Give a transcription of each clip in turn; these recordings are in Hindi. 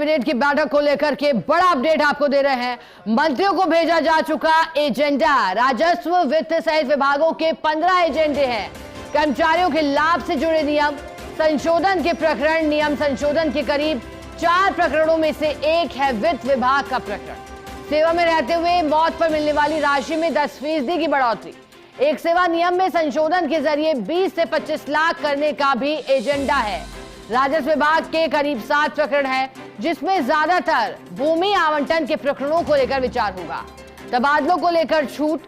कैबिनेट की बैठक को लेकर के बड़ा अपडेट आपको दे रहे हैं। मंत्रियों को भेजा जा चुका एजेंडा। राजस्व, वित्त सहित विभागों के 15 एजेंडे हैं। कर्मचारियों के लाभ से जुड़े नियम संशोधन के प्रकरण। नियम संशोधन के करीब 4 प्रकरणों में से एक है वित्त विभाग का प्रकरण। सेवा में रहते हुए मौत पर मिलने वाली राशि में 10% की बढ़ोतरी। एक सेवा नियम में संशोधन के जरिए 20 से 25 लाख करने का भी एजेंडा है। राजस्व विभाग के करीब 7 प्रकरण हैं, जिसमें ज्यादातर भूमि आवंटन के प्रकरणों को लेकर विचार होगा। तबादलों को लेकर छूट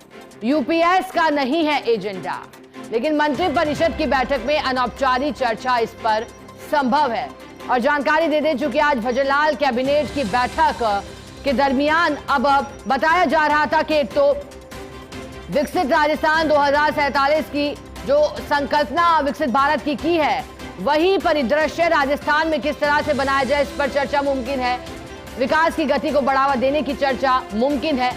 यूपीएस का नहीं है एजेंडा, लेकिन मंत्रिपरिषद की बैठक में अनौपचारिक चर्चा इस पर संभव है। और जानकारी दे दें, चूंकि आज भजनलाल कैबिनेट की बैठक के दरमियान अब बताया जा रहा था कि एक तो विकसित राजस्थान 2047 की जो संकल्पना विकसित भारत की है, वही परिदृश्य राजस्थान में किस तरह से बनाया जाए, इस पर चर्चा मुमकिन है। विकास की गति को बढ़ावा देने की चर्चा मुमकिन है।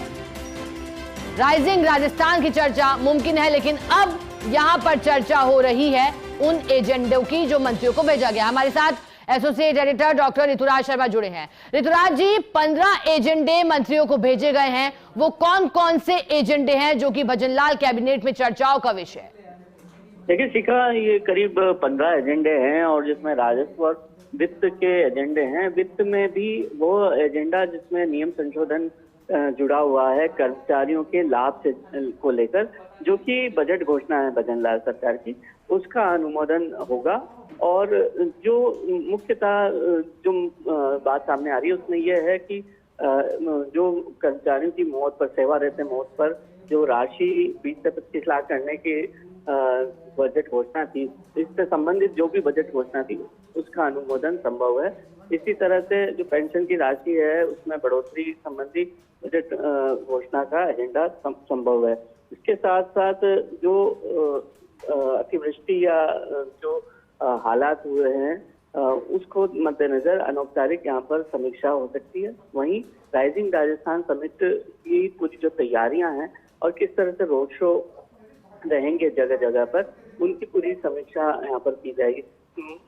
राइजिंग राजस्थान की चर्चा मुमकिन है, लेकिन अब यहां पर चर्चा हो रही है उन एजेंडों की जो मंत्रियों को भेजा गया। हमारे साथ associate editor doctor Rituraj Sharma जुड़े हैं। ऋतुराज जी, 15 एजेंडे मंत्रियों को भेजे गए हैं, वो कौन कौन से एजेंडे हैं जो कि भजनलाल कैबिनेट में चर्चाओं का विषय है? देखिए शिखा, ये करीब 15 एजेंडे हैं और जिसमें राजस्व और वित्त के एजेंडे हैं। वित्त में भी वो एजेंडा जिसमें नियम संशोधन जुड़ा हुआ है कर्मचारियों के लाभ से को लेकर, जो कि बजट घोषणा है भजनलाल सरकार की, उसका अनुमोदन होगा। और जो मुख्यतः जो बात सामने आ रही है उसमें यह है कि जो कर्मचारियों की मौत पर, सेवा रहते मौत पर जो राशि 20 से 25 लाख करने की बजट घोषणा थी, इससे संबंधित जो भी बजट घोषणा थी उसका अनुमोदन संभव है। इसी तरह से जो पेंशन की राशि है उसमें बढ़ोतरी संबंधी बजट घोषणा का एजेंडा संभव है। इसके साथ साथ जो अतिवृष्टि या जो हालात हुए हैं उसको मद्देनजर अनौपचारिक यहाँ पर समीक्षा हो सकती है। वहीं राइजिंग राजस्थान समिट की पूरी जो तैयारियां हैं और किस तरह से रोड शो रहेंगे जगह जगह पर, उनकी पूरी समीक्षा यहाँ पर की जाएगी।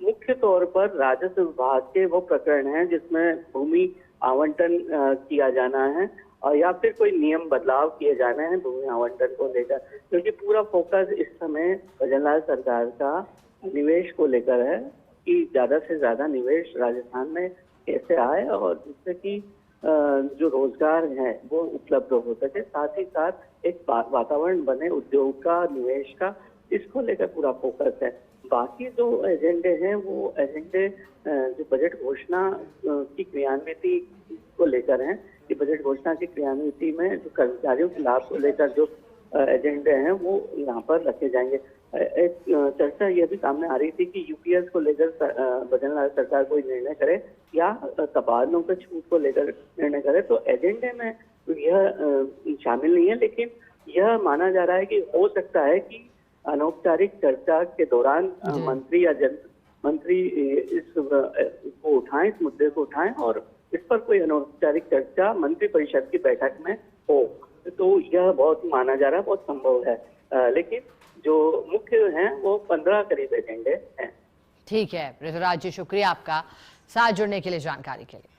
मुख्य तौर पर राजस्व विभाग के वो प्रकरण हैं जिसमें भूमि आवंटन किया जाना है और या फिर कोई नियम बदलाव किए जाने हैं भूमि आवंटन को लेकर, क्योंकि पूरा फोकस इस समय भजनलाल सरकार का निवेश को लेकर है कि ज्यादा से ज्यादा निवेश राजस्थान में कैसे आए और जिससे कि जो रोजगार है वो उपलब्ध हो सके, साथ ही साथ एक वातावरण बने उद्योग का, निवेश का, इसको लेकर पूरा फोकस है। बाकी जो एजेंडे हैं वो एजेंडे जो बजट घोषणा की क्रियान्विति को लेकर हैं कि बजट घोषणा की क्रियान्विति में जो कर्मचारियों के लाभ को लेकर जो एजेंडे हैं वो यहाँ पर रखे जाएंगे। एक चर्चा यह भी सामने आ रही थी कि यूपीएस को लेकर भजनलाल सरकार कोई निर्णय करे या तबादलों के छूट को लेकर निर्णय करे, तो एजेंडे में यह शामिल नहीं है, लेकिन यह माना जा रहा है कि हो सकता है कि अनौपचारिक चर्चा के दौरान मंत्री या मंत्री इसको उठाएं, इस मुद्दे को उठाएं और इस पर कोई अनौपचारिक चर्चा मंत्रिपरिषद की बैठक में हो, तो यह बहुत माना जा रहा है, बहुत संभव है। लेकिन जो मुख्य हैं वो 15 करीब एजेंडे हैं। ठीक है ऋतुराज जी, शुक्रिया आपका साथ जुड़ने के लिए, जानकारी के लिए।